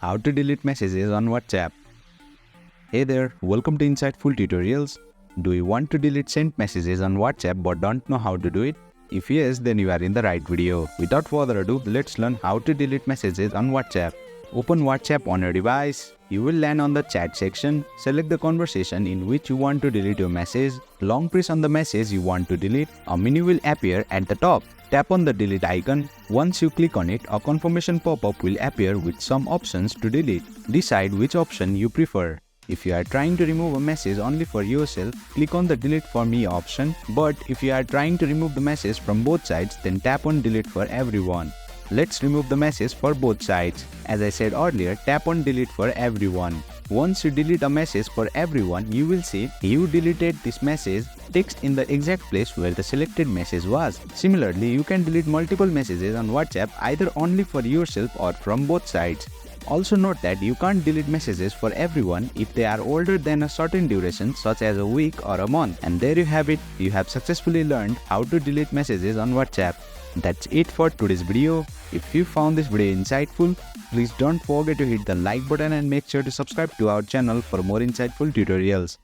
How to delete messages on WhatsApp. Hey there, welcome to Insightful Tutorials. Do you want to delete sent messages on WhatsApp but don't know how to do it? If yes, then you are in the right video. Without further ado, let's learn how to delete messages on WhatsApp. Open WhatsApp on your device. You will land on the chat section. Select the conversation in which you want to delete your message. Long press on the message you want to delete. A menu will appear at the top. Tap on the delete icon. Once you click on it, a confirmation pop-up will appear with some options to delete. Decide which option you prefer. If you are trying to remove a message only for yourself, click on the delete for me option. But if you are trying to remove the message from both sides, then tap on delete for everyone. Let's remove the message for both sides. As I said earlier, tap on delete for everyone. Once you delete a message for everyone, you will see you deleted this message text in the exact place where the selected message was. Similarly, you can delete multiple messages on WhatsApp either only for yourself or from both sides. Also note that you can't delete messages for everyone if they are older than a certain duration such as a week or a month. And there you have it, you have successfully learned how to delete messages on WhatsApp. That's it for today's video. If you found this video insightful, please don't forget to hit the like button and make sure to subscribe to our channel for more insightful tutorials.